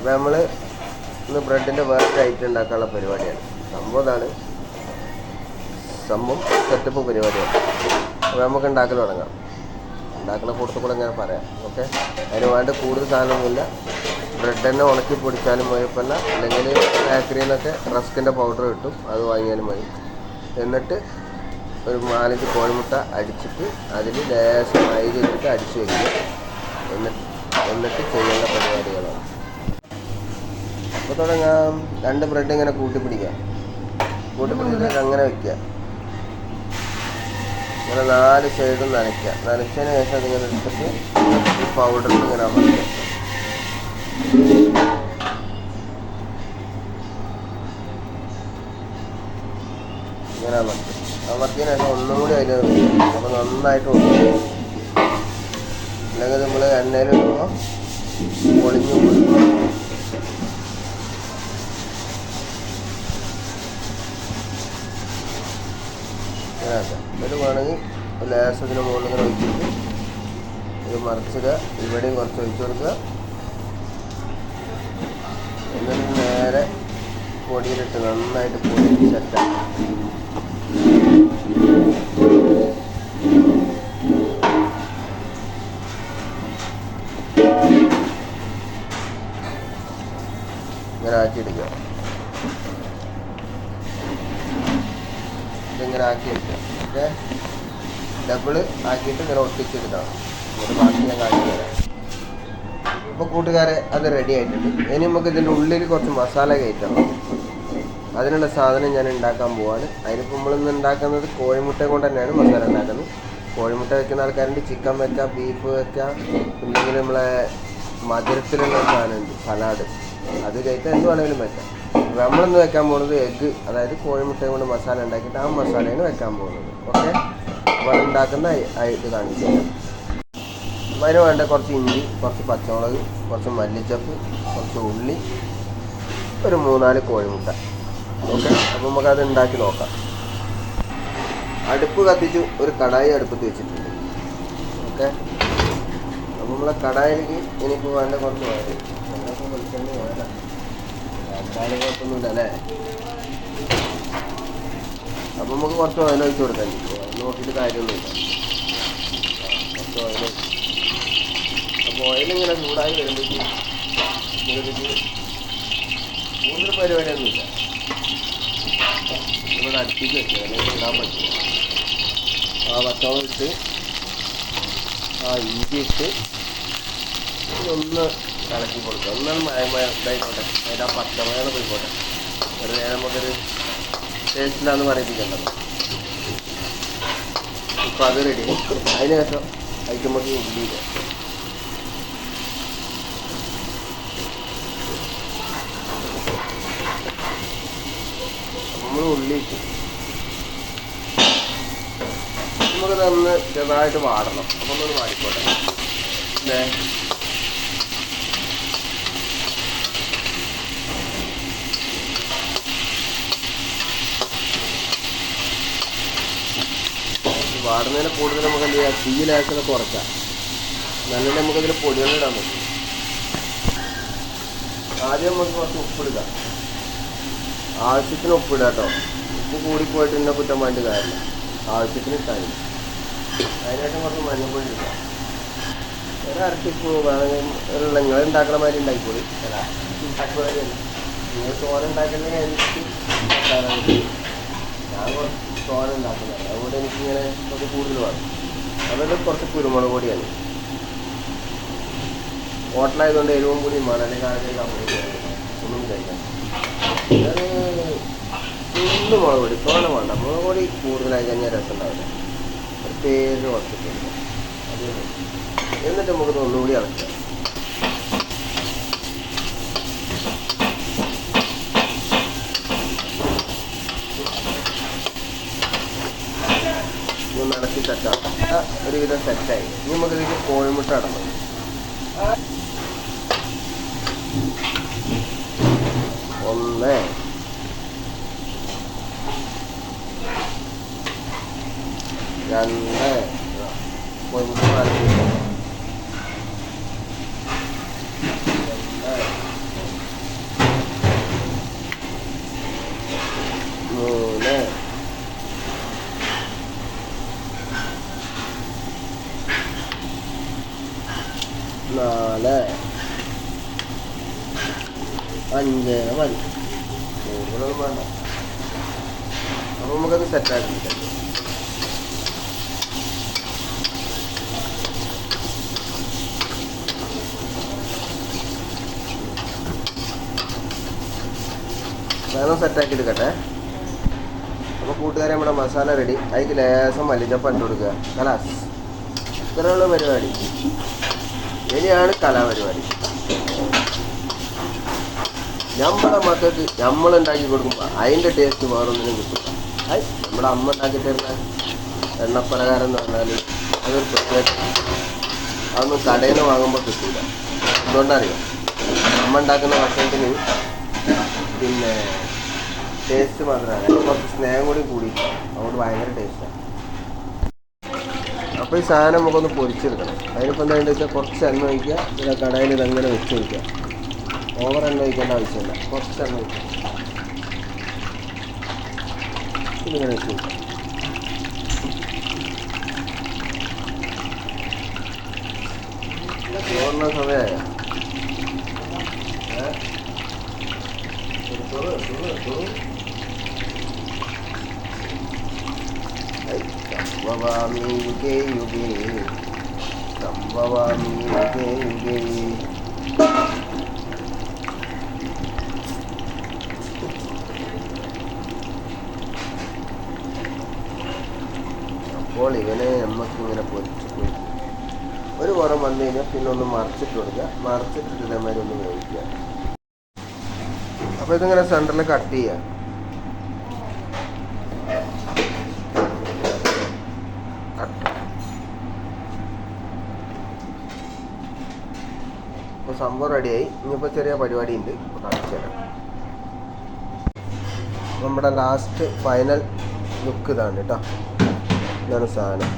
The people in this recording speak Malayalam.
അപ്പോൾ നമ്മൾ ഇന്ന് ബ്രെഡിൻ്റെ വേറെ ഐറ്റം ഉണ്ടാക്കാനുള്ള പരിപാടിയാണ്. സംഭവം ഇതാണ്, സംഭവം സെറ്റപ്പ് പരിപാടിയാണ്. അപ്പോൾ നമുക്ക് ഉണ്ടാക്കൽ തുടങ്ങാം. ഉണ്ടാക്കുന്ന കൂട്ടത്തിൽ കൂടെ ഞാൻ പറയാം. ഓക്കെ, അതിന് വേണ്ട കൂടുതൽ സാധനമൊന്നുമില്ല. ബ്രെഡ് തന്നെ ഉണക്കി പൊടിച്ചാലും കുഴപ്പമില്ല, അല്ലെങ്കിൽ ബേക്കറിയിൽ നിന്നൊക്കെ റസ്കിൻ്റെ പൗഡർ കിട്ടും, അത് വാങ്ങിയാലും മതി. എന്നിട്ട് ഒരു 4-5 കോഴിമുട്ട അടിച്ചിട്ട് അതിൽ ലേശം മൈദ ഇട്ടിട്ട് അടിച്ച് വയ്ക്കുക. എന്നിട്ട് ചെയ്യേണ്ട പരിപാടികളാണ്. അപ്പോൾ തുടങ്ങാം. 2 ബ്രെഡ് ഇങ്ങനെ കൂട്ടിപ്പിടിക്കുക. കൂട്ടിപ്പിടിച്ചിട്ട് അങ്ങനെ വയ്ക്കുക. ഇങ്ങനെ 4 സൈഡും നനയ്ക്കുക. നനച്ചതിന് ശേഷം അതിങ്ങനെ എടുത്തിട്ട് ഈ പൗഡറിൽ ഇങ്ങനെ അമർത്തുക. ഇങ്ങനെ അമർത്തിയതിന് ശേഷം ഒന്നും കൂടി അതിൽ വയ്ക്കുക. അപ്പോൾ നന്നായിട്ട് ഒന്നും, അല്ലെങ്കിൽ നമ്മൾ എണ്ണയിലിടുമ്പോൾ പൊളിഞ്ഞു പോയി. ഇതിൽ വേണമെങ്കിൽ ലേശത്തിന് മുകളിൽ ഇങ്ങനെ ഒഴിച്ചിട്ട് ഇത് മറിച്ചിടുക. ഇവിടെയും കുറച്ച് ഒഴിച്ചു കൊടുക്കുക. എന്നിട്ട് നേരെ പൊടിയിലിട്ട് നന്നായിട്ട് പൊടി സെറ്റാക്കി ഇങ്ങനെ ആക്കിയെടുക്കുക. ഇതിങ്ങനെ ആക്കിയെടുക്കുക. ഓക്കെ, ഡബിള് ആക്കിയിട്ട് ഇങ്ങനെ ഒട്ടിച്ചെടുക്കാം. ഒരു ബാക്കി ഞാൻ കാണിച്ചു തരാം. ഇപ്പോൾ കൂട്ടുകാരെ അത് റെഡി ആയിട്ടുണ്ട്. ഇനി നമുക്ക് ഇതിൻ്റെ ഉള്ളിൽ കുറച്ച് മസാല കയറ്റണം. അതിനുള്ള സാധനം ഞാൻ ഉണ്ടാക്കാൻ പോവാണ്. അതിനിപ്പോൾ നമ്മളിന്ന് ഉണ്ടാക്കുന്നത് കോഴിമുട്ട കൊണ്ട് തന്നെയാണ് മസാല ഉണ്ടാക്കുന്നത്. കോഴിമുട്ട വെക്കുന്ന ആൾക്കാരുണ്ട്, ചിക്കൻ വെക്കാം, ബീഫ് വെക്കാം, ഇല്ലെങ്കിൽ നമ്മളെ മധുരത്തിലുള്ള സാധനമുണ്ട് സലാഡ്, അത് കയറ്റാൻ എന്ത് വേണമെങ്കിലും വെക്കാം. നമ്മളിന്ന് വെക്കാൻ പോകുന്നത് എഗ്ഗ്, അതായത് കോഴിമുട്ട കൊണ്ട് മസാല ഉണ്ടാക്കിയിട്ട് ആ മസാലയാണ് വെക്കാൻ പോകുന്നത്. ഓക്കെ, അപ്പോൾ അത് ഉണ്ടാക്കുന്ന ഇത് കാണിച്ചു തരാം. അതിന് വേണ്ട കുറച്ച് ഇഞ്ചി, കുറച്ച് പച്ചമുളക്, കുറച്ച് മല്ലിച്ചപ്പ്, കുറച്ച് ഉള്ളി, ഒരു 3-4 കോഴിമുട്ട. ഓക്കെ, അപ്പോൾ നമുക്കത് ഉണ്ടാക്കി നോക്കാം. അടുപ്പ് കത്തിച്ച് ഒരു കടായി അടുപ്പത്ത് വെച്ചിട്ടുണ്ട്. ഓക്കെ, അപ്പോൾ നമ്മളെ കടായിലേക്ക് ഇനിയിപ്പോൾ വേണ്ട കുറച്ച് വേണം. ഞങ്ങൾക്ക് വെളിച്ചെണ്ണ വേണ്ട, എന്തായാലും കുഴപ്പമൊന്നുമില്ല അല്ലേ. അപ്പോൾ നമുക്ക് കുറച്ച് ഓയിൽ ഒഴിച്ച് കൊടുക്കാൻ നോക്കിയിട്ട് കാര്യമൊന്നുമില്ല. കുറച്ച് ഓയിൽ. അപ്പോൾ ഓയിലിങ്ങനെ ചൂടായി വരുമ്പോഴേക്കും കൂടുതൽ പരിപാടിയൊന്നുമില്ല. ഇവിടെ അടുപ്പിച്ച് വെക്കുക, അല്ലെങ്കിൽ ഇടാൻ പറ്റില്ല. ആ പച്ചമുളക് ഇട്ട് ആ ഇഞ്ചി ഇട്ട് ഒന്ന് ഇളക്കി കൊടുക്കുക. ഒന്നാണ് ഇതായിക്കോട്ടെ, അതിൻ്റെ ആ പച്ചമഴ പോയിക്കോട്ടെ. വെറുതെ നമുക്കൊരു ടേസ്റ്റിലാന്ന് പറയിപ്പിക്കേണ്ടത്. ഇപ്പോൾ അത് റെഡി. അതിന് ശേഷം ഐറ്റമൊക്കെ ഉള്ളിയില്ല. നമ്മൾ ഉള്ളി നമുക്കതൊന്ന് ചെറുതായിട്ട് വാടണം. അപ്പം ഒന്നൊന്ന് വാടിക്കോട്ടെ. പിന്നെ വാടുന്നതിന് കൂടുതൽ നമുക്ക് എന്ത് ചെയ്യാം, തീ ലേശം കുറയ്ക്കാം. നല്ലോണം നമുക്കതിൽ പൊടികളിടാൻ പറ്റും. ആദ്യം നമുക്ക് കുറച്ച് ഉപ്പിടുക. ആവശ്യത്തിന് ഉപ്പിടുക കേട്ടോ. ഉപ്പ് കൂടിപ്പോയിട്ട് ഇന്നെ കുറ്റം വേണ്ട കാര്യമില്ല. ആവശ്യത്തിന് ഇട്ടാൽ അതിനുശേഷം കുറച്ച് മഞ്ഞൾപ്പൊടി ഇടുക. ഒരു അരട്ടിപ്പൂ വേണമെങ്കിൽ നിങ്ങൾ ഉണ്ടാക്കണ മാതിരി ഉണ്ടാക്കിക്കോളി. അല്ല, ഉണ്ടാക്കുന്ന മാതിരിയല്ല. നിങ്ങൾ ചോര ഉണ്ടാക്കണമെങ്കിൽ എനിക്ക് ഞാൻ കുറച്ച് ചോര ഉണ്ടാക്കുന്നത്, അതുകൊണ്ട് എനിക്കിങ്ങനെ കുറച്ച് കൂടുതൽ വേണം. അതൊക്കെ കുറച്ച് കുരുമുളക് പൊടിയാണ്. ഹോട്ടലായതുകൊണ്ട് എരിവും കൂടിയും വേണം, അല്ലെങ്കിൽ കാലത്തേക്ക് ഒന്നും കഴിക്കാം. ഫുള്ള് മുളക് പൊടി, തോന വേണ്ട. മുളക് പൊടി കൂടുതലായി കഴിഞ്ഞാൽ രസം ഉണ്ടാവില്ല. ഒരു പേര് കുറച്ചിട്ടുണ്ട് അത്. എന്നിട്ട് നമുക്ക് ഒന്നുകൂടി ഇളക്കാം. ഒന്ന് ഇളക്കി സെറ്റാക്കാം. ഒരുവിധം സെറ്റായി. ഇനി നമുക്കിതിലേക്ക് കോഴിമുട്ട ഇടണം. ഒന്ന്, രണ്ട്, കോഴിമുട്ട 5 മതി, കൂടുതലൊന്നും വേണ്ട. അപ്പോൾ നമുക്കത് സെറ്റാക്കിയിട്ട് വേണം സെറ്റാക്കി എടുക്കട്ടെ. അപ്പോൾ കൂട്ടുകാരെ നമ്മുടെ മസാല റെഡി. അതിക്ക് ലേശം മല്ലിച്ചപ്പ് ഇട്ട് കൊടുക്കുക. കലാസ്, ഇത്രയുള്ള പരിപാടി. ഇനിയാണ് കലാപരിപാടി. നമ്മളെ മക്കൾക്ക് നമ്മളുണ്ടാക്കി കൊടുക്കുമ്പോൾ അതിൻ്റെ ടേസ്റ്റ് വേറൊന്നിനും കിട്ടും. നമ്മുടെ അമ്മ ഉണ്ടാക്കി തരുന്ന എണ്ണപ്പലഹാരം എന്ന് പറഞ്ഞാൽ അതൊരു പ്രത്യേക, അതൊന്നും കടയിൽ നിന്ന് വാങ്ങുമ്പോൾ കിട്ടില്ല. അതുകൊണ്ടറിയാം അമ്മ ഉണ്ടാക്കുന്ന ഭക്ഷണത്തിന് പിന്നെ ടേസ്റ്റ് മാത്രമല്ല, കുറച്ച് സ്നേഹം കൂടി കൂടിയിട്ടാണ്. അതുകൊണ്ട് ഭയങ്കര ടേസ്റ്റാണ്. അപ്പോൾ ഈ സാധനം നമുക്കൊന്ന് പൊരിച്ചെടുക്കണം. അതിനിപ്പോൾ എന്താണെന്ന് വെച്ചാൽ കുറച്ച് എണ്ണ ഒഴിക്കുക, പിന്നെ കടയിൽ ഇതങ്ങനെ വെച്ച് വയ്ക്കുക. ഓവർ എണ്ണ ഒഴിക്കേണ്ട ആവശ്യമില്ല, കുറച്ച് എണ്ണ ഒഴിക്കുക. ഇതിങ്ങനെ വെച്ച് വയ്ക്കുക. ചോറിന സമയമായ സംഭവാമി യുഗേ യുഗേ, സംഭവാമി യുഗേ യുഗേ. അപ്പോൾ ഇവനെ നമുക്കിങ്ങനെ പൊരിച്ച് ഒരു പുറം വന്നു കഴിഞ്ഞാൽ പിന്നെ ഒന്ന് മറിച്ചിട്ട് കൊടുക്കുക. മറിച്ചിട്ടിട്ട് ഇതേമാതിരി ഒന്ന് വേവിക്കുക. അപ്പോൾ ഇതിങ്ങനെ സെൻറ്ററിൽ കട്ട് ചെയ്യുക. അപ്പോൾ സംഭവം റെഡിയായി. ഇനിയിപ്പോൾ ചെറിയ പരിപാടി ഉണ്ട്, കാണിച്ചു തരാം. നമ്മുടെ ലാസ്റ്റ് ഫൈനൽ ലുക്ക് ഇതാണ് കേട്ടോ. ഇതാണ് സാധനം.